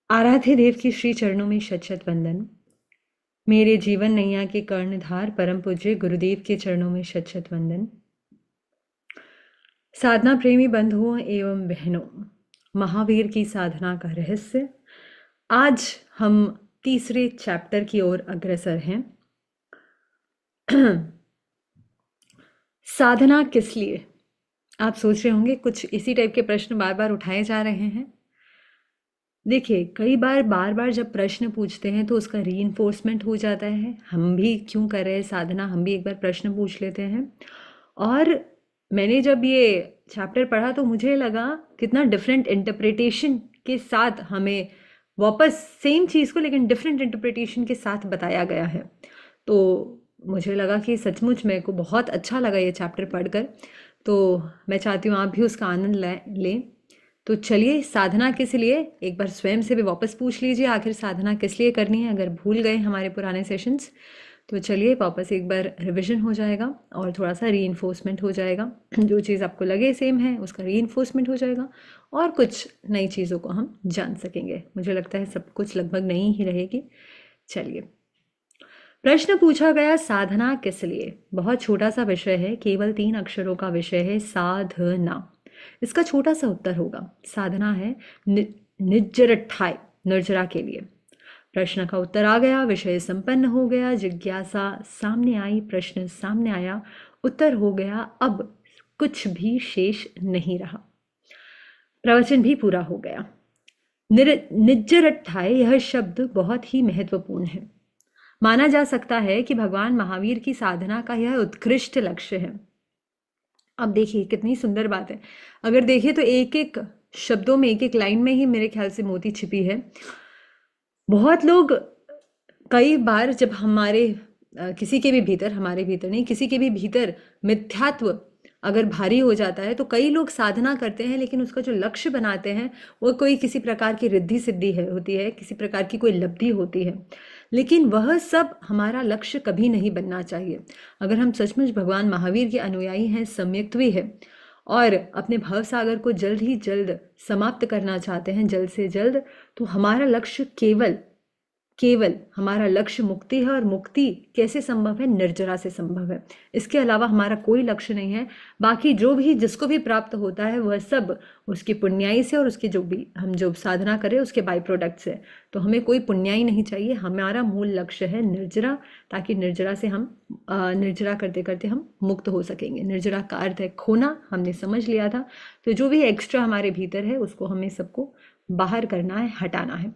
आराध्य देव की श्री चरणों में शत शत वंदन। मेरे जीवन नैया के कर्णधार परम पूज्य गुरुदेव के चरणों में शत शत वंदन। साधना प्रेमी बंधुओं एवं बहनों, महावीर की साधना का रहस्य। आज हम तीसरे चैप्टर की ओर अग्रसर हैं। साधना किस लिए? आप सोच रहे होंगे कुछ इसी टाइप के प्रश्न बार बार उठाए जा रहे हैं। देखिए, कई बार बार बार जब प्रश्न पूछते हैं तो उसका रीइंफोर्समेंट हो जाता है। हम भी क्यों कर रहे हैं साधना, हम भी एक बार प्रश्न पूछ लेते हैं। और मैंने जब ये चैप्टर पढ़ा तो मुझे लगा कितना डिफरेंट इंटरप्रिटेशन के साथ हमें वापस सेम चीज़ को लेकिन डिफरेंट इंटरप्रिटेशन के साथ बताया गया है। तो मुझे लगा कि सचमुच मेरे को बहुत अच्छा लगा ये चैप्टर पढ़कर। तो मैं चाहती हूँ आप भी उसका आनंद लें। तो चलिए, साधना किस लिए, एक बार स्वयं से भी वापस पूछ लीजिए आखिर साधना किस लिए करनी है। अगर भूल गए हमारे पुराने सेशंस तो चलिए वापस एक बार रिवीजन हो जाएगा और थोड़ा सा रीइंफोर्समेंट हो जाएगा। जो चीज़ आपको लगे सेम है उसका रीइंफोर्समेंट हो जाएगा और कुछ नई चीज़ों को हम जान सकेंगे। मुझे लगता है सब कुछ लगभग नई ही रहेगी। चलिए, प्रश्न पूछा गया साधना किस लिए। बहुत छोटा सा विषय है, केवल 3 अक्षरों का विषय है, साधना। इसका छोटा सा उत्तर होगा, साधना है निज्जरठाय, निर्जरा के लिए। प्रश्न का उत्तर आ गया, विषय संपन्न हो गया, जिज्ञासा सामने आई, प्रश्न सामने आया, उत्तर हो गया। अब कुछ भी शेष नहीं रहा, प्रवचन भी पूरा हो गया। निज्जरठाय यह शब्द बहुत ही महत्वपूर्ण है। माना जा सकता है कि भगवान महावीर की साधना का यह उत्कृष्ट लक्ष्य है। अब देखिए कितनी सुंदर बात है। अगर देखिए तो एक एक शब्दों में, एक एक लाइन में ही मेरे ख्याल से मोती छिपी है। बहुत लोग कई बार जब हमारे किसी के भी भीतर, हमारे भीतर नहीं, किसी के भी भीतर मिथ्यात्व अगर भारी हो जाता है तो कई लोग साधना करते हैं लेकिन उसका जो लक्ष्य बनाते हैं वो कोई किसी प्रकार की रिद्धि सिद्धि है, होती है, किसी प्रकार की कोई लब्धि होती है। लेकिन वह सब हमारा लक्ष्य कभी नहीं बनना चाहिए। अगर हम सचमुच भगवान महावीर के अनुयायी हैं, सम्यक्त्वी है और अपने भव सागर को जल्द ही जल्द समाप्त करना चाहते हैं, जल्द से जल्द, तो हमारा लक्ष्य केवल केवल हमारा लक्ष्य मुक्ति है। और मुक्ति कैसे संभव है? निर्जरा से संभव है। इसके अलावा हमारा कोई लक्ष्य नहीं है। बाकी जो भी जिसको भी प्राप्त होता है वह सब उसकी पुण्याई से और उसके जो भी हम जो साधना करें उसके बाई प्रोडक्ट्स है। तो हमें कोई पुण्याई नहीं चाहिए, हमारा मूल लक्ष्य है निर्जरा, ताकि निर्जरा से हम निर्जरा करते करते हम मुक्त हो सकेंगे। निर्जरा का अर्थ है खोना, हमने समझ लिया था। तो जो भी एक्स्ट्रा हमारे भीतर है उसको हमें सबको बाहर करना है, हटाना है।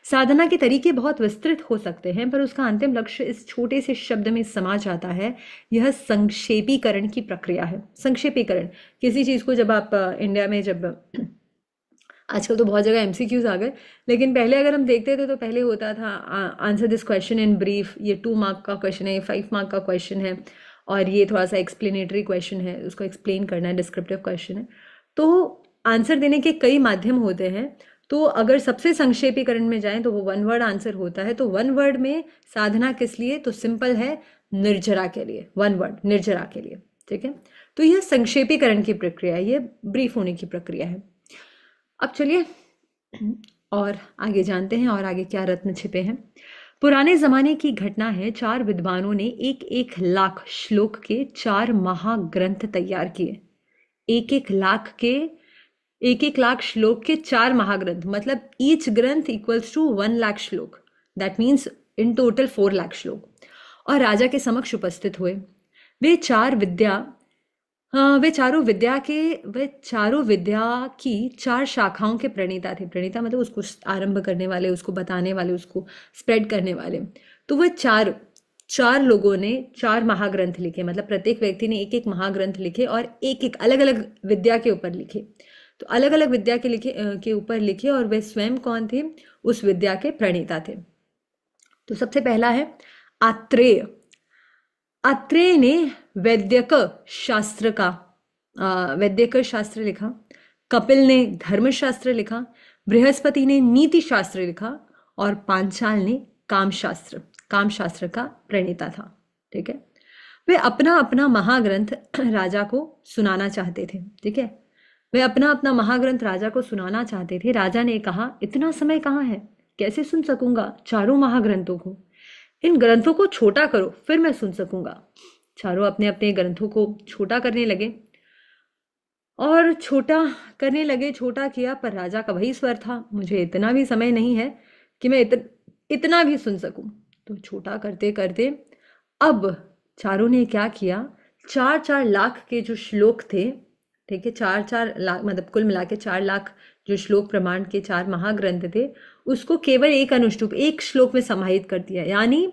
साधना के तरीके बहुत विस्तृत हो सकते हैं पर उसका अंतिम लक्ष्य इस छोटे से शब्द में समा जाता है। यह संक्षेपीकरण की प्रक्रिया है। संक्षेपीकरण, किसी चीज़ को जब आप इंडिया में जब आजकल तो बहुत जगह एमसीक्यूज आ गए, लेकिन पहले अगर हम देखते थे तो पहले होता था answer this question in brief. ये 2 मार्क का क्वेश्चन है, 5 मार्क का क्वेश्चन है और ये थोड़ा सा एक्सप्लेनेटरी क्वेश्चन है, उसको एक्सप्लेन करना है, डिस्क्रिप्टिव क्वेश्चन है। तो आंसर देने के कई माध्यम होते हैं। तो अगर सबसे संक्षेपीकरण में जाएं तो वो 1 वर्ड आंसर होता है। तो 1 वर्ड में साधना किस लिए? तो सिंपल है, निर्जरा के लिए। 1 वर्ड, निर्जरा के लिए। ठीक है, तो यह संक्षेपीकरण की प्रक्रिया है, ये ब्रीफ होने की प्रक्रिया है। अब चलिए और आगे जानते हैं और आगे क्या रत्न छिपे हैं। पुराने जमाने की घटना है, 4 विद्वानों ने 1-1 लाख श्लोक के 4 महाग्रंथ तैयार किए। 1-1 लाख के 1-1 लाख श्लोक के 4 महाग्रंथ, मतलब ईच ग्रंथ इक्वल्स टू 1 लाख श्लोक। That means in total 4 lakh श्लोक। और राजा के समक्ष उपस्थित हुए। वे चार विद्या हाँ, वे चारों विद्या की 4 शाखाओं के प्रणेता थे। प्रणेता मतलब उसको आरंभ करने वाले, उसको बताने वाले, उसको स्प्रेड करने वाले। तो वह चार चार लोगों ने 4 महाग्रंथ लिखे, मतलब प्रत्येक व्यक्ति ने 1-1 महाग्रंथ लिखे और एक अलग अलग विद्या के ऊपर लिखे। तो अलग अलग विद्या के ऊपर लिखे और वे स्वयं कौन थे? उस विद्या के प्रणेता थे। तो सबसे पहला है आत्रेय। आत्रेय ने वैद्यक शास्त्र का वैद्यक शास्त्र लिखा। कपिल ने धर्मशास्त्र लिखा। बृहस्पति ने नीति शास्त्र लिखा और पांचाल ने कामशास्त्र का प्रणेता था। ठीक है, वे अपना अपना महाग्रंथ राजा को सुनाना चाहते थे। ठीक है, वे अपना अपना महाग्रंथ राजा को सुनाना चाहते थे। राजा ने कहा, इतना समय कहाँ है, कैसे सुन सकूंगा चारों महाग्रंथों को? इन ग्रंथों को छोटा करो फिर मैं सुन सकूंगा। चारों अपने अपने ग्रंथों को छोटा करने लगे और छोटा करने लगे। छोटा किया पर राजा का वही स्वर था, मुझे इतना भी समय नहीं है कि मैं इतना भी सुन सकूं। तो छोटा करते करते अब चारों ने क्या किया, 4-4 लाख के जो श्लोक थे, ठीक है, 4-4 लाख मतलब कुल मिला के 4 लाख जो श्लोक प्रमाण के 4 महाग्रंथ थे, उसको केवल एक अनुष्टुप एक श्लोक में समाहित कर दिया। यानी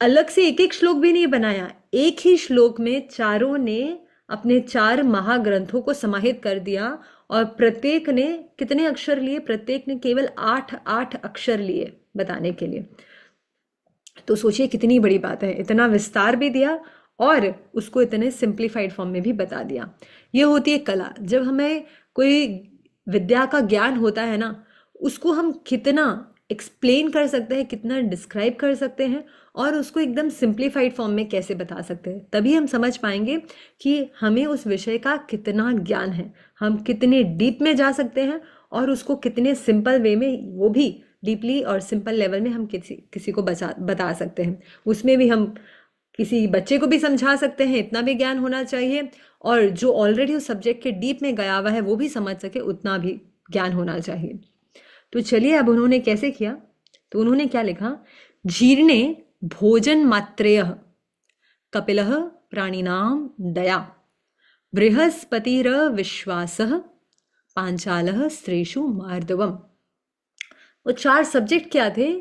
अलग से एक एक श्लोक भी नहीं बनाया, एक ही श्लोक में चारों ने अपने 4 महाग्रंथों को समाहित कर दिया। और प्रत्येक ने कितने अक्षर लिए? प्रत्येक ने केवल 8-8 अक्षर लिए बताने के लिए। तो सोचिए कितनी बड़ी बात है, इतना विस्तार भी दिया और उसको इतने सिंप्लीफाइड फॉर्म में भी बता दिया। ये होती है कला। जब हमें कोई विद्या का ज्ञान होता है ना, उसको हम कितना एक्सप्लेन कर सकते हैं, कितना डिस्क्राइब कर सकते हैं और उसको एकदम सिंप्लीफाइड फॉर्म में कैसे बता सकते हैं, तभी हम समझ पाएंगे कि हमें उस विषय का कितना ज्ञान है, हम कितने डीप में जा सकते हैं और उसको कितने सिंपल वे में, वो भी डीपली और सिंपल लेवल में हम किसी को बता सकते हैं। उसमें भी हम किसी बच्चे को भी समझा सकते हैं, इतना भी ज्ञान होना चाहिए। और जो ऑलरेडी उस सब्जेक्ट के डीप में गया हुआ है वो भी समझ सके, उतना भी ज्ञान होना चाहिए। तो चलिए अब उन्होंने कैसे किया, तो उन्होंने क्या लिखा, जीर्णे भोजन मात्रेयः कपिलः प्राणिनाम दया बृहस्पतिर विश्वासः पांचालः स्त्रीषु मार्दवम। वो 4 सब्जेक्ट क्या थे?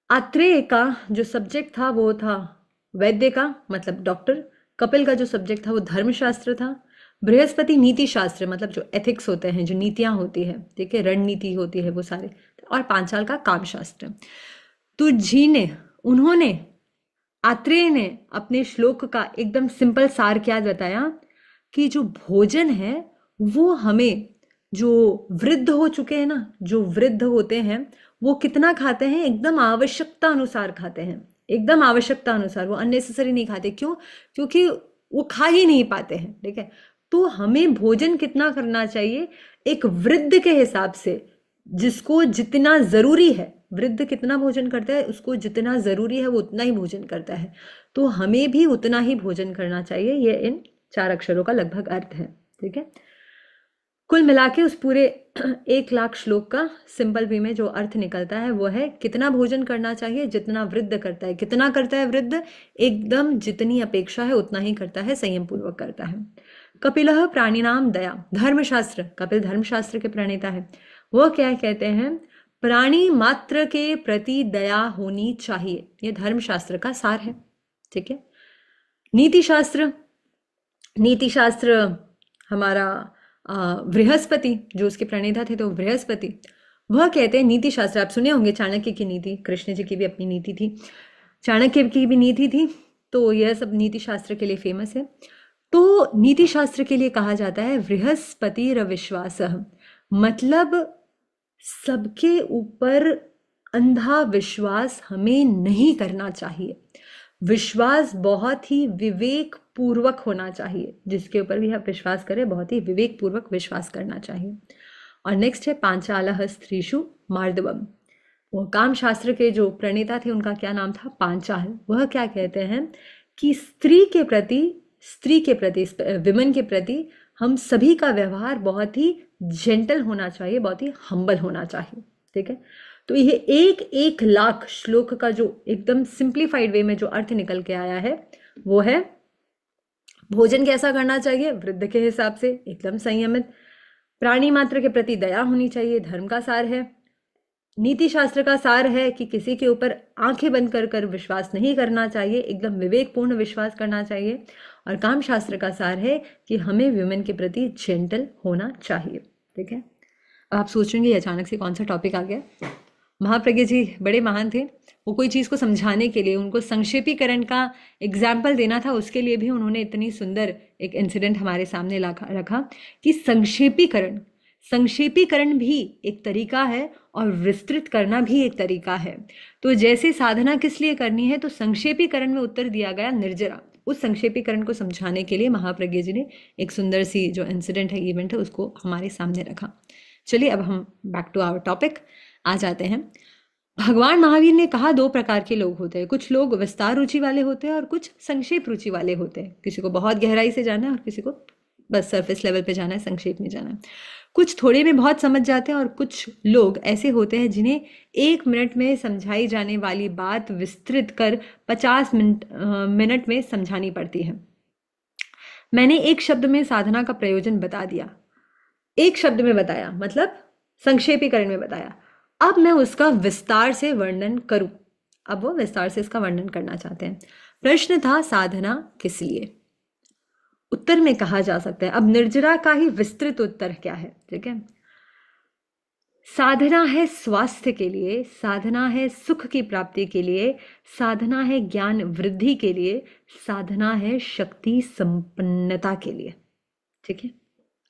आत्रेय का जो सब्जेक्ट था वो था वैद्य का मतलब डॉक्टर, कपिल का जो सब्जेक्ट था वो धर्मशास्त्र था, बृहस्पति नीति शास्त्र मतलब जो एथिक्स होते हैं, जो नीतियां होती है, ठीक है, रणनीति होती है वो सारे, और पांचाल का कामशास्त्र। तो उन्होंने आत्रेय ने अपने श्लोक का एकदम सिंपल सार क्या बताया कि जो भोजन है वो हमें, जो वृद्ध हो चुके हैं ना, जो वृद्ध होते हैं वो कितना खाते हैं? एकदम आवश्यकता अनुसार खाते हैं, एकदम आवश्यकता अनुसार, वो अननेसेसरी नहीं खाते। क्यों? क्योंकि वो खा ही नहीं पाते हैं, ठीक है। तो हमें भोजन कितना करना चाहिए? एक वृद्ध के हिसाब से, जिसको जितना जरूरी है, वृद्ध कितना भोजन करता है, उसको जितना जरूरी है वो उतना ही भोजन करता है। तो हमें भी उतना ही भोजन करना चाहिए। ये इन 4 अक्षरों का लगभग अर्थ है, ठीक है। कुल मिला के उस पूरे 1 लाख श्लोक का सिंपल वे में जो अर्थ निकलता है वो है, कितना भोजन करना चाहिए? जितना वृद्ध करता है। कितना करता है वृद्ध? एकदम जितनी अपेक्षा है उतना ही करता है, संयम पूर्वक करता है। कपिलः प्राणिनाम दया, धर्मशास्त्र, कपिल धर्मशास्त्र के प्रणेता है। वो क्या कहते हैं? प्राणी मात्र के प्रति दया होनी चाहिए, ये धर्मशास्त्र का सार है, ठीक है। नीति शास्त्र, नीति शास्त्र हमारा बृहस्पति जो उसके प्रणेता थे, तो बृहस्पति वह कहते हैं, नीति शास्त्र आप सुने होंगे, चाणक्य की नीति, कृष्ण जी की भी अपनी नीति थी, चाणक्य की भी नीति थी, तो यह सब नीति शास्त्र के लिए फेमस है। तो नीति शास्त्र के लिए कहा जाता है बृहस्पतिर विश्वासः, मतलब सबके ऊपर अंधा विश्वास हमें नहीं करना चाहिए। विश्वास बहुत ही विवेक पूर्वक होना चाहिए, जिसके ऊपर भी आप विश्वास करें बहुत ही विवेक पूर्वक विश्वास करना चाहिए। और नेक्स्ट है पांचालः स्त्रीषु मार्दवम, वो काम शास्त्र के जो प्रणेता थे उनका क्या नाम था? पांचाल। वह क्या कहते हैं कि स्त्री के प्रति विमेन के प्रति हम सभी का व्यवहार बहुत ही जेंटल होना चाहिए, बहुत ही हम्बल होना चाहिए, ठीक है। तो ये 1-1 लाख श्लोक का जो एकदम सिंप्लीफाइड वे में जो अर्थ निकल के आया है वो है, भोजन कैसा करना चाहिए? वृद्ध के हिसाब से एकदम संयमित। प्राणी मात्र के प्रति दया होनी चाहिए, धर्म का सार है। नीति शास्त्र का सार है कि किसी के ऊपर आंखें बंद कर विश्वास नहीं करना चाहिए, एकदम विवेकपूर्ण विश्वास करना चाहिए। और काम शास्त्र का सार है कि हमें वुमेन के प्रति जेंटल होना चाहिए, ठीक है। आप सोचेंगे अचानक से कौन सा टॉपिक आ गया। महाप्रज्ञ जी बड़े महान थे, वो कोई चीज़ को समझाने के लिए, उनको संक्षेपीकरण का एग्जाम्पल देना था, उसके लिए भी उन्होंने इतनी सुंदर एक इंसिडेंट हमारे सामने रखा कि संक्षेपीकरण भी एक तरीका है और विस्तृत करना भी एक तरीका है। तो जैसे साधना किस लिए करनी है, तो संक्षेपीकरण में उत्तर दिया गया निर्जरा। उस संक्षेपीकरण को समझाने के लिए महाप्रज्ञ जी ने एक सुंदर सी जो इंसिडेंट है, इवेंट है, उसको हमारे सामने रखा। चलिए अब हम बैक टू आवर टॉपिक। आ जाते हैं। भगवान महावीर ने कहा दो प्रकार के लोग होते हैं, कुछ लोग विस्तार रुचि वाले होते हैं और कुछ संक्षेप रुचि वाले होते हैं। किसी को बहुत गहराई से जाना है और किसी को बस सरफेस लेवल पे जाना है, संक्षेप में जाना है। कुछ थोड़े में बहुत समझ जाते हैं और कुछ लोग ऐसे होते हैं जिन्हें 1 मिनट में समझाई जाने वाली बात विस्तृत कर 50 मिनट में समझानी पड़ती है। मैंने एक शब्द में साधना का प्रयोजन बता दिया, एक शब्द में बताया, मतलब संक्षेपीकरण में बताया। अब मैं उसका विस्तार से वर्णन करूं। अब वो विस्तार से इसका वर्णन करना चाहते हैं। प्रश्न था साधना किस लिए। उत्तर में कहा जा सकता है, अब निर्जरा का ही विस्तृत उत्तर क्या है, ठीक है। साधना है स्वास्थ्य के लिए, साधना है सुख की प्राप्ति के लिए, साधना है ज्ञान वृद्धि के लिए, साधना है शक्ति संपन्नता के लिए, ठीक है।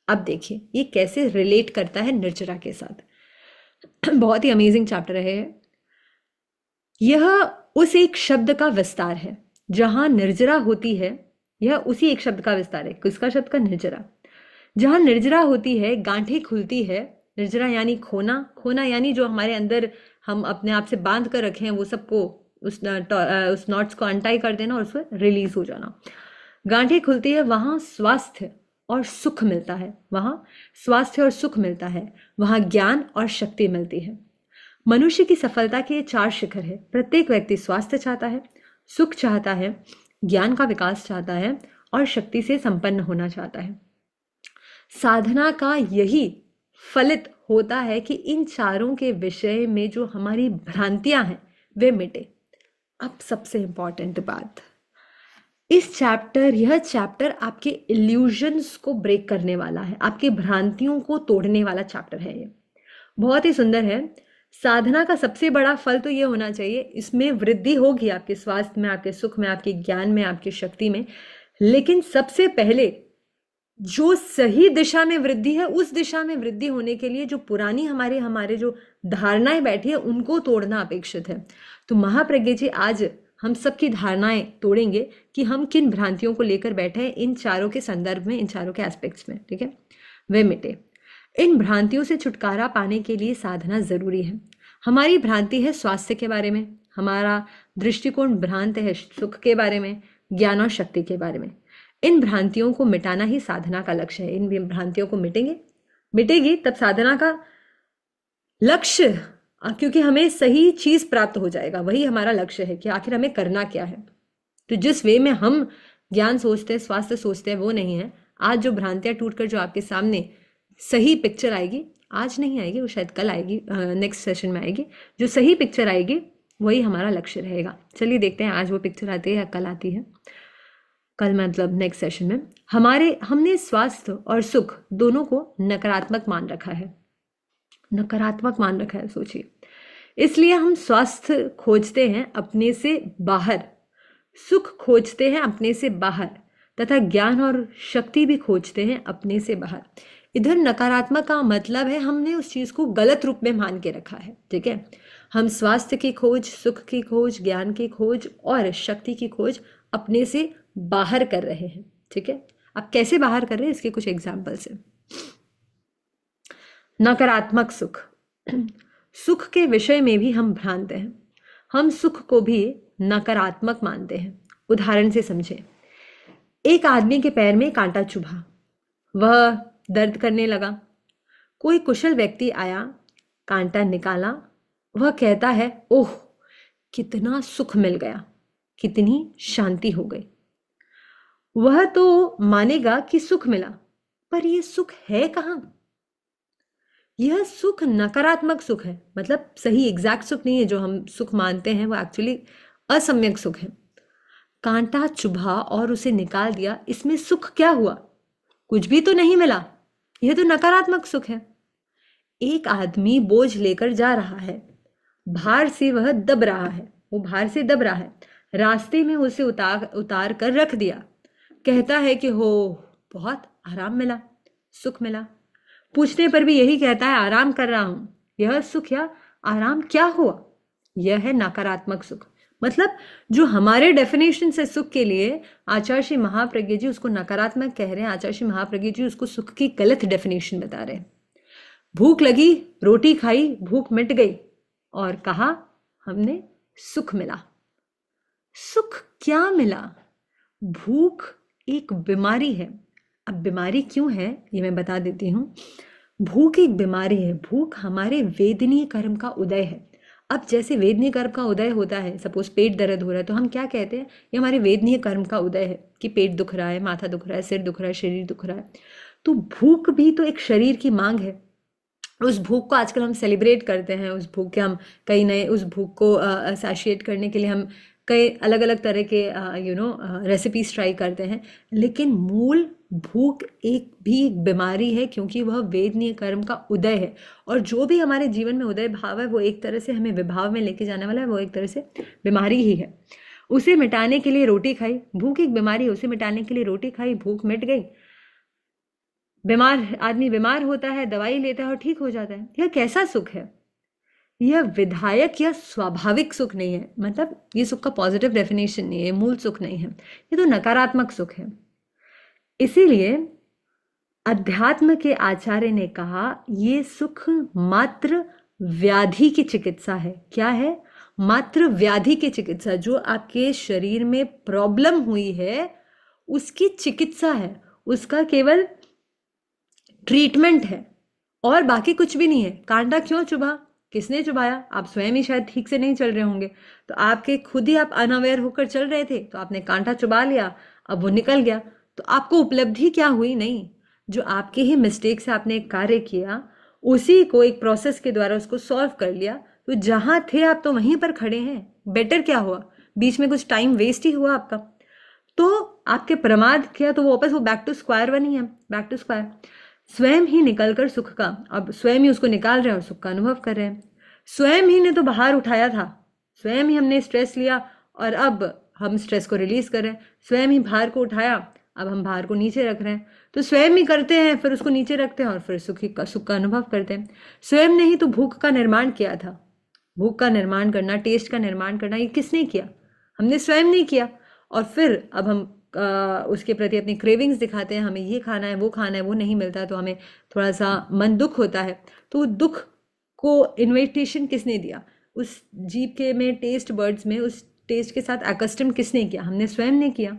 अब देखिए ये कैसे रिलेट करता है निर्जरा के साथ। बहुत ही अमेजिंग चैप्टर है यह। उस एक शब्द का विस्तार है जहां निर्जरा होती है। यह उसी एक शब्द का विस्तार है, किसका शब्द का, निर्जरा। जहां निर्जरा होती है गांठें खुलती है। निर्जरा यानी खोना, खोना यानी जो हमारे अंदर हम अपने आप से बांध कर रखे हैं वो सबको उस नॉट्स को अनटाई कर देना और उसको रिलीज हो जाना। गांठें खुलती है, वहां स्वास्थ्य और सुख मिलता है, वहां स्वास्थ्य और सुख मिलता है, वहां ज्ञान और शक्ति मिलती है। मनुष्य की सफलता के 4 शिखर है। प्रत्येक व्यक्ति स्वास्थ्य चाहता है, सुख चाहता है, ज्ञान का विकास चाहता है और शक्ति से संपन्न होना चाहता है। साधना का यही फलित होता है कि इन चारों के विषय में जो हमारी भ्रांतियां हैं वे मिटे। अब सबसे इंपॉर्टेंट बात, यह चैप्टर आपके इल्यूजन्स को ब्रेक करने वाला है, आपकी भ्रांतियों को तोड़ने वाला चैप्टर है। ये बहुत ही सुंदर है। साधना का सबसे बड़ा फल तो ये होना चाहिए, इसमें वृद्धि होगी आपके स्वास्थ्य में, आपके सुख में, आपके ज्ञान में, आपकी शक्ति में। लेकिन सबसे पहले जो सही दिशा में वृद्धि है, उस दिशा में वृद्धि होने के लिए जो पुरानी हमारे जो धारणाएं बैठी है उनको तोड़ना अपेक्षित है। तो महाप्रज्ञ जी आज हम सबकी धारणाएं तोड़ेंगे कि हम किन भ्रांतियों को लेकर बैठे हैं इन चारों के संदर्भ में, इन चारों के एस्पेक्ट्स में, ठीक है, वे मिटे। इन भ्रांतियों से छुटकारा पाने के लिए साधना जरूरी है। हमारी भ्रांति है स्वास्थ्य के बारे में, हमारा दृष्टिकोण भ्रांत है सुख के बारे में, ज्ञान और शक्ति के बारे में। इन भ्रांतियों को मिटाना ही साधना का लक्ष्य है। इन भ्रांतियों को मिटेगी तब साधना का लक्ष्य, क्योंकि हमें सही चीज प्राप्त हो जाएगा, वही हमारा लक्ष्य है कि आखिर हमें करना क्या है। तो जिस वे में हम ज्ञान सोचते हैं, स्वास्थ्य सोचते हैं, वो नहीं है। आज जो भ्रांतियां टूटकर जो आपके सामने सही पिक्चर आएगी, आज नहीं आएगी, वो शायद कल आएगी, नेक्स्ट सेशन में आएगी, जो सही पिक्चर आएगी वही हमारा लक्ष्य रहेगा। चलिए देखते हैं आज वो पिक्चर आती है या कल आती है। कल मतलब नेक्स्ट सेशन में हमने स्वास्थ्य और सुख दोनों को नकारात्मक मान रखा है, नकारात्मक मान रखा है, सोचिए। इसलिए हम स्वास्थ्य खोजते हैं अपने से बाहर, सुख खोजते हैं अपने से बाहर, तथा ज्ञान और शक्ति भी खोजते हैं अपने से बाहर। इधर नकारात्मक का मतलब है हमने उस चीज को गलत रूप में मान के रखा है, ठीक है। हम स्वास्थ्य की खोज, सुख की खोज, ज्ञान की खोज और शक्ति की खोज अपने से बाहर कर रहे हैं, ठीक है। अब कैसे बाहर कर रहे हैं, इसके कुछ एग्जाम्पल्स हैं। नकारात्मक सुख, सुख के विषय में भी हम भ्रांत हैं। हम सुख को भी नकारात्मक मानते हैं। उदाहरण से समझें, एक आदमी के पैर में कांटा चुभा, वह दर्द करने लगा। कोई कुशल व्यक्ति आया, कांटा निकाला, वह कहता है, ओह कितना सुख मिल गया, कितनी शांति हो गई। वह तो मानेगा कि सुख मिला, पर यह सुख है कहां? यह सुख नकारात्मक सुख है, मतलब सही एग्जैक्ट सुख नहीं है। जो हम सुख मानते हैं वो एक्चुअली असम्यक सुख है। कांटा चुभा और उसे निकाल दिया, इसमें सुख क्या हुआ? कुछ भी तो नहीं मिला, यह तो नकारात्मक सुख है। एक आदमी बोझ लेकर जा रहा है, भार से वह दब रहा है, वो भार से दब रहा है। रास्ते में उसे उतार कर रख दिया, कहता है कि हो बहुत आराम मिला, सुख मिला। पूछने पर भी यही कहता है, आराम कर रहा हूं। यह सुख या आराम क्या हुआ? यह है नकारात्मक सुख। मतलब जो हमारे डेफिनेशन से सुख के लिए आचार्य श्री महाप्रज्ञ जी उसको नकारात्मक कह रहे हैं, आचार्य श्री महाप्रज्ञ जी उसको सुख की गलत डेफिनेशन बता रहे हैं। भूख लगी, रोटी खाई, भूख मिट गई, और कहा हमने सुख मिला। सुख क्या मिला? भूख एक बीमारी है। अब बीमारी क्यों है ये मैं बता देती हूँ। भूख एक बीमारी है। भूख हमारे वेदनीय कर्म का उदय है। अब जैसे वेदनीय कर्म का उदय होता है, सपोज पेट दर्द हो रहा है, तो हम क्या कहते हैं, ये हमारे वेदनीय कर्म का उदय है कि पेट दुख रहा है, माथा दुख रहा है, सिर दुख रहा है, शरीर दुख रहा है। तो भूख भी तो एक शरीर की मांग है। उस भूख को आजकल हम सेलिब्रेट करते हैं, उस भूख के हम कई नए, उस भूख को एसोसिएट करने के लिए हम कई अलग अलग तरह के रेसिपीज ट्राई करते हैं। लेकिन मूल भूख एक बीमारी है, क्योंकि वह वेदनीय कर्म का उदय है। और जो भी हमारे जीवन में उदय भाव है, वो एक तरह से हमें विभाव में लेके जाने वाला है, वो एक तरह से बीमारी ही है। उसे मिटाने के लिए रोटी खाई, भूख एक बीमारी है, उसे मिटाने के लिए रोटी खाई, भूख मिट गई। आदमी बीमार होता है, दवाई लेता है और ठीक हो जाता है। यह कैसा सुख है? यह विधायक या स्वाभाविक सुख नहीं है। मतलब ये सुख का पॉजिटिव डेफिनेशन नहीं है, मूल सुख नहीं है, ये तो नकारात्मक सुख है। इसीलिए अध्यात्म के आचार्य ने कहा ये सुख मात्र व्याधि की चिकित्सा है। क्या है? मात्र व्याधि की चिकित्सा। जो आपके शरीर में प्रॉब्लम हुई है उसकी चिकित्सा है, उसका केवल ट्रीटमेंट है, और बाकी कुछ भी नहीं है। कांटा क्यों चुभा? किसने चुभाया? आप स्वयं ही शायद ठीक से नहीं चल रहे होंगे, तो आपके खुद ही आप अनअवेयर होकर चल रहे थे, तो आपने कांटा चुभा लिया, अब वो निकल गया, तो आपको उपलब्धि क्या हुई? नहीं, जो आपके ही मिस्टेक से आपने एक कार्य किया, उसी को एक प्रोसेस के द्वारा उसको सॉल्व कर लिया, तो जहां थे आप तो वहीं पर खड़े हैं। बेटर क्या हुआ? बीच में कुछ टाइम वेस्ट ही हुआ आपका। तो आपके प्रमाद किया तो वो वापस वो बैक टू स्क्वायर वन ही है, बैक टू स्क्वायर। स्वयं ही निकलकर सुख का, अब स्वयं ही उसको निकाल रहे हैं और सुख का अनुभव कर रहे हैं। स्वयं ही ने तो बाहर उठाया था, स्वयं ही हमने स्ट्रेस लिया और अब हम स्ट्रेस को रिलीज कर रहे हैं। स्वयं ही भार को उठाया, अब हम भार को नीचे रख रहे हैं। तो स्वयं ही करते हैं, फिर उसको नीचे रखते हैं और फिर सुख का अनुभव करते हैं। स्वयं ने ही तो भूख का निर्माण किया था। भूख का निर्माण करना, टेस्ट का निर्माण करना, ये किसने किया? हमने स्वयं नहीं किया। और फिर अब हम उसके प्रति अपनी क्रेविंग्स दिखाते हैं, हमें ये खाना है, वो खाना है, वो नहीं मिलता तो हमें थोड़ा सा मन दुख होता है। तो दुख को इन्विटेशन किसने दिया? उस जीभ के में, टेस्ट बर्ड्स में उस टेस्ट के साथ अकस्टम किसने किया? हमने स्वयं ने किया।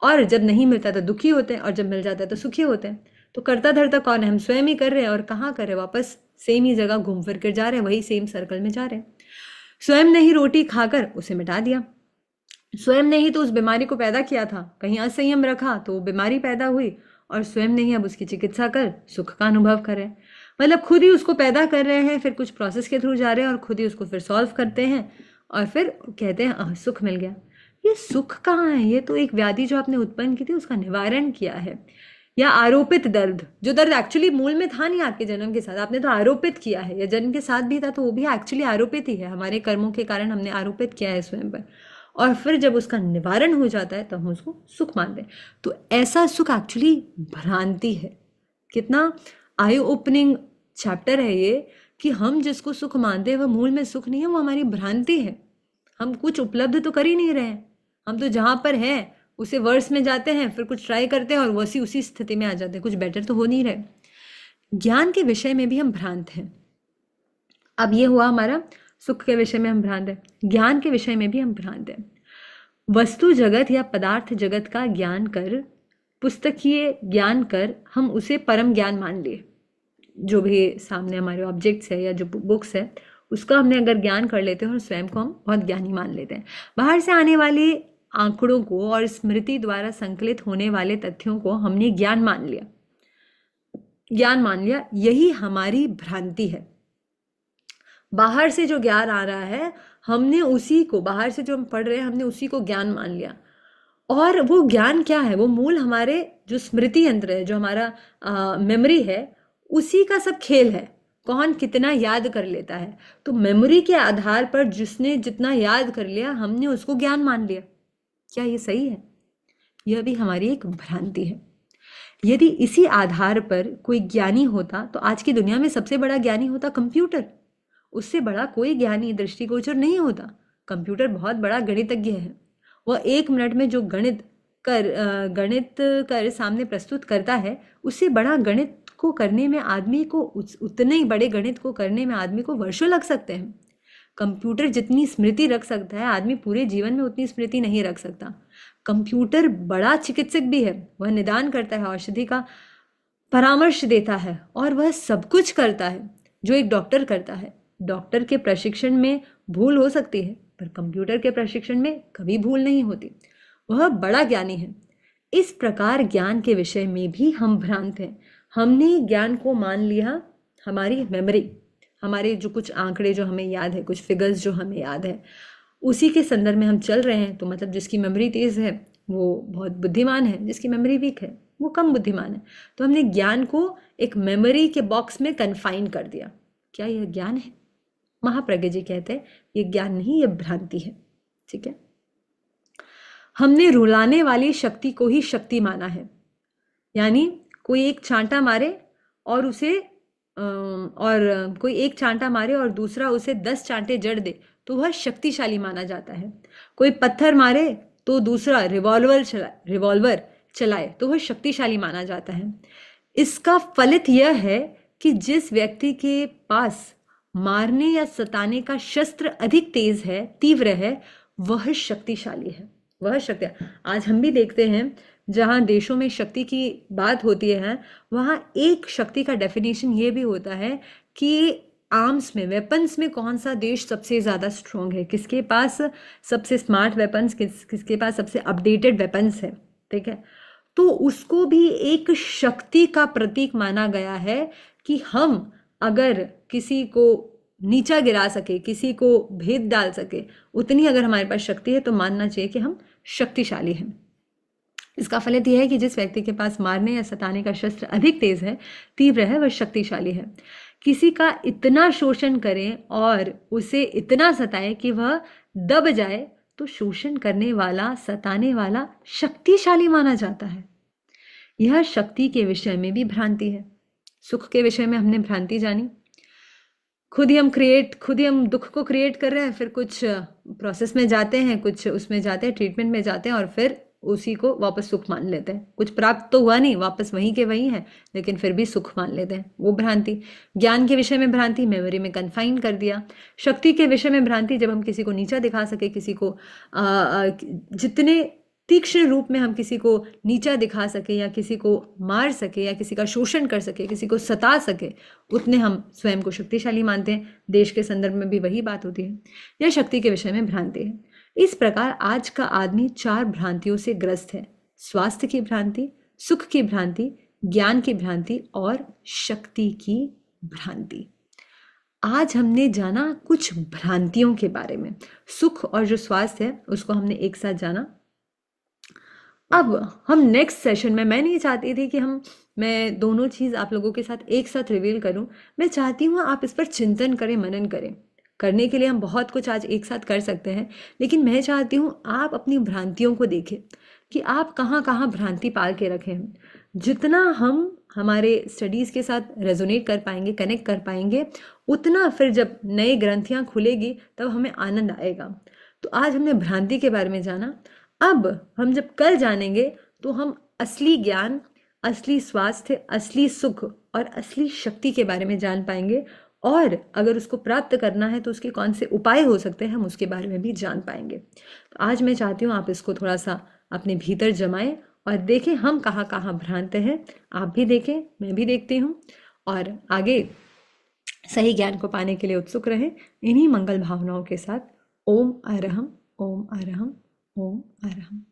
और जब नहीं मिलता तो दुखी होते हैं, और जब मिल जाता है तो सुखी होते हैं। तो करता धरता कौन है? हम स्वयं ही कर रहे हैं। और कहाँ कर रहे हैं? वापस सेम ही जगह घूम फिर कर जा रहे हैं, वही सेम सर्कल में जा रहे हैं। स्वयं ने ही रोटी खाकर उसे मिटा दिया। स्वयं ने ही तो उस बीमारी को पैदा किया था, कहीं असंयम रखा तो वो बीमारी पैदा हुई, और स्वयं ने ही अब उसकी चिकित्सा कर सुख का अनुभव कर रहे हैं। मतलब खुद ही उसको पैदा कर रहे हैं, फिर कुछ प्रोसेस के थ्रू जा रहे हैं और खुद ही उसको फिर सॉल्व करते हैं, और फिर कहते हैं सुख मिल गया। ये सुख कहाँ है? ये तो एक व्याधि जो आपने उत्पन्न की थी उसका निवारण किया है। या आरोपित दर्द, जो दर्द एक्चुअली मूल में था नहीं आपके जन्म के साथ, आपने तो आरोपित किया है, या जन्म के साथ भी था तो वो भी एक्चुअली आरोपित ही है। हमारे कर्मों के कारण हमने आरोपित किया है स्वयं पर, और फिर जब उसका निवारण हो जाता है तब हम उसको सुख मानते हैं। तो ऐसा सुख एक्चुअली भ्रांति है। कितना आई ओपनिंग चैप्टर है ये, कि हम जिसको सुख मानते हैं वह मूल में सुख नहीं है, वो हमारी भ्रांति है। हम कुछ उपलब्ध तो कर ही नहीं रहे हैं, हम तो जहाँ पर हैं उसे वर्स में जाते हैं, फिर कुछ ट्राई करते हैं और वैसी उसी स्थिति में आ जाते हैं, कुछ बेटर तो हो नहीं रहे। ज्ञान के विषय में भी हम भ्रांत हैं। अब ये हुआ हमारा सुख के विषय में हम भ्रांत हैं, ज्ञान के विषय में भी हम भ्रांत हैं। वस्तु जगत या पदार्थ जगत का ज्ञान कर, पुस्तकीय ज्ञान कर हम उसे परम ज्ञान मान लिए। जो भी सामने हमारे ऑब्जेक्ट्स है या जो बुक्स है उसका हमने अगर ज्ञान कर लेते हैं और स्वयं को हम बहुत ज्ञानी मान लेते हैं। बाहर से आने वाले आंकड़ों को और स्मृति द्वारा संकलित होने वाले तथ्यों को हमने ज्ञान मान लिया, यही हमारी भ्रांति है। बाहर से जो ज्ञान आ रहा है हमने उसी को, बाहर से जो हम पढ़ रहे हैं हमने उसी को ज्ञान मान लिया। और वो ज्ञान क्या है? वो मूल हमारे जो स्मृति यंत्र है, जो हमारा मेमोरी है, उसी का सब खेल है। कौन कितना याद कर लेता है, तो मेमोरी के आधार पर जिसने जितना याद कर लिया हमने उसको ज्ञान मान लिया। क्या ये सही है? यह भी हमारी एक भ्रांति है। यदि इसी आधार पर कोई ज्ञानी होता तो आज की दुनिया में सबसे बड़ा ज्ञानी होता कंप्यूटर। उससे बड़ा कोई ज्ञानी दृष्टिगोचर नहीं होता। कंप्यूटर बहुत बड़ा गणितज्ञ है। वह 1 मिनट में जो गणित कर सामने प्रस्तुत करता है, उससे बड़ा गणित को करने में आदमी को उतने ही बड़े गणित को करने में आदमी को वर्षों लग सकते हैं। कंप्यूटर जितनी स्मृति रख सकता है, आदमी पूरे जीवन में उतनी स्मृति नहीं रख सकता। कंप्यूटर बड़ा चिकित्सक भी है, वह निदान करता है, औषधि का परामर्श देता है, और वह सब कुछ करता है जो एक डॉक्टर करता है। डॉक्टर के प्रशिक्षण में भूल हो सकती है, पर कंप्यूटर के प्रशिक्षण में कभी भूल नहीं होती। वह बड़ा ज्ञानी है। इस प्रकार ज्ञान के विषय में भी हम भ्रांत हैं। हमने ज्ञान को मान लिया, हमारी मेमोरी, हमारे जो कुछ आंकड़े जो हमें याद है, कुछ फिगर्स जो हमें याद है, उसी के संदर्भ में हम चल रहे हैं। तो मतलब जिसकी मेमोरी तेज है वो बहुत बुद्धिमान है, जिसकी मेमोरी वीक है वो कम बुद्धिमान है। तो हमने ज्ञान को एक मेमोरी के बॉक्स में कन्फाइन कर दिया। क्या यह ज्ञान है? महाप्रज्ञ जी कहते हैं ये ज्ञान नहीं, ये भ्रांति है। ठीक है, हमने रुलाने वाली शक्ति को ही शक्ति माना है। यानी कोई एक चांटा मारे और उसे कोई एक चांटा मारे और दूसरा उसे 10 चांटे जड़ दे तो वह शक्तिशाली माना जाता है। कोई पत्थर मारे तो दूसरा रिवॉल्वर चलाए तो वह शक्तिशाली माना जाता है। इसका फलित यह है कि जिस व्यक्ति के पास मारने या सताने का शस्त्र अधिक तेज है, तीव्र है, वह शक्तिशाली है। वह शक्ति, आज हम भी देखते हैं जहाँ देशों में शक्ति की बात होती है, वहाँ एक शक्ति का डेफिनेशन ये भी होता है कि आर्म्स में, वेपन्स में कौन सा देश सबसे ज़्यादा स्ट्रॉन्ग है, किसके पास सबसे स्मार्ट वेपन्स, किसके पास सबसे अपडेटेड वेपन्स है। ठीक है, तो उसको भी एक शक्ति का प्रतीक माना गया है कि हम अगर किसी को नीचा गिरा सके, किसी को भेद डाल सके, उतनी अगर हमारे पास शक्ति है तो मानना चाहिए कि हम शक्तिशाली हैं। इसका फलित यह है कि जिस व्यक्ति के पास मारने या सताने का शस्त्र अधिक तेज है, तीव्र है, वह शक्तिशाली है। किसी का इतना शोषण करें और उसे इतना सताए कि वह दब जाए तो शोषण करने वाला, सताने वाला शक्तिशाली माना जाता है। यह शक्ति के विषय में भी भ्रांति है। सुख के विषय में हमने भ्रांति जानी, खुद ही हम दुख को क्रिएट कर रहे हैं, फिर कुछ प्रोसेस में जाते हैं, कुछ उसमें जाते हैं, ट्रीटमेंट में जाते हैं और फिर उसी को वापस सुख मान लेते हैं। कुछ प्राप्त तो हुआ नहीं, वापस वहीं के वहीं है, लेकिन फिर भी सुख मान लेते हैं, वो भ्रांति। ज्ञान के विषय में भ्रांति, मेमोरी में कन्फाइन कर दिया। शक्ति के विषय में भ्रांति, जब हम किसी को नीचा दिखा सके, किसी को जितने तीक्ष्ण रूप में हम किसी को नीचा दिखा सके या किसी को मार सके या किसी का शोषण कर सके, किसी को सता सके, उतने हम स्वयं को शक्तिशाली मानते हैं। देश के संदर्भ में भी वही बात होती है। यह शक्ति के विषय में भ्रांति है। इस प्रकार आज का आदमी 4 भ्रांतियों से ग्रस्त है: स्वास्थ्य की भ्रांति, सुख की भ्रांति, ज्ञान की भ्रांति और शक्ति की भ्रांति। आज हमने जाना कुछ भ्रांतियों के बारे में। सुख और जो स्वास्थ्य है उसको हमने एक साथ जाना। अब हम नेक्स्ट सेशन में, मैं नहीं चाहती थी कि मैं दोनों चीज़ आप लोगों के साथ एक साथ रिवील करूं। मैं चाहती हूँ आप इस पर चिंतन करें, मनन करें। करने के लिए हम बहुत कुछ आज एक साथ कर सकते हैं, लेकिन मैं चाहती हूँ आप अपनी भ्रांतियों को देखें कि आप कहाँ कहाँ भ्रांति पाल के रखे हैं। जितना हम हमारे स्टडीज़ के साथ रेजोनेट कर पाएंगे, कनेक्ट कर पाएंगे, उतना फिर जब नए ग्रंथियाँ खुलेगी तब हमें आनंद आएगा। तो आज हमने भ्रांति के बारे में जाना। अब हम जब कल जानेंगे तो हम असली ज्ञान, असली स्वास्थ्य, असली सुख और असली शक्ति के बारे में जान पाएंगे, और अगर उसको प्राप्त करना है तो उसके कौन से उपाय हो सकते हैं हम उसके बारे में भी जान पाएंगे। तो आज मैं चाहती हूँ आप इसको थोड़ा सा अपने भीतर जमाएं और देखें हम कहाँ कहाँ भ्रांत हैं। आप भी देखें, मैं भी देखती हूँ, और आगे सही ज्ञान को पाने के लिए उत्सुक रहें। इन्हीं मंगल भावनाओं के साथ ओम अरहम, ओम अरहम, ओम अरहम।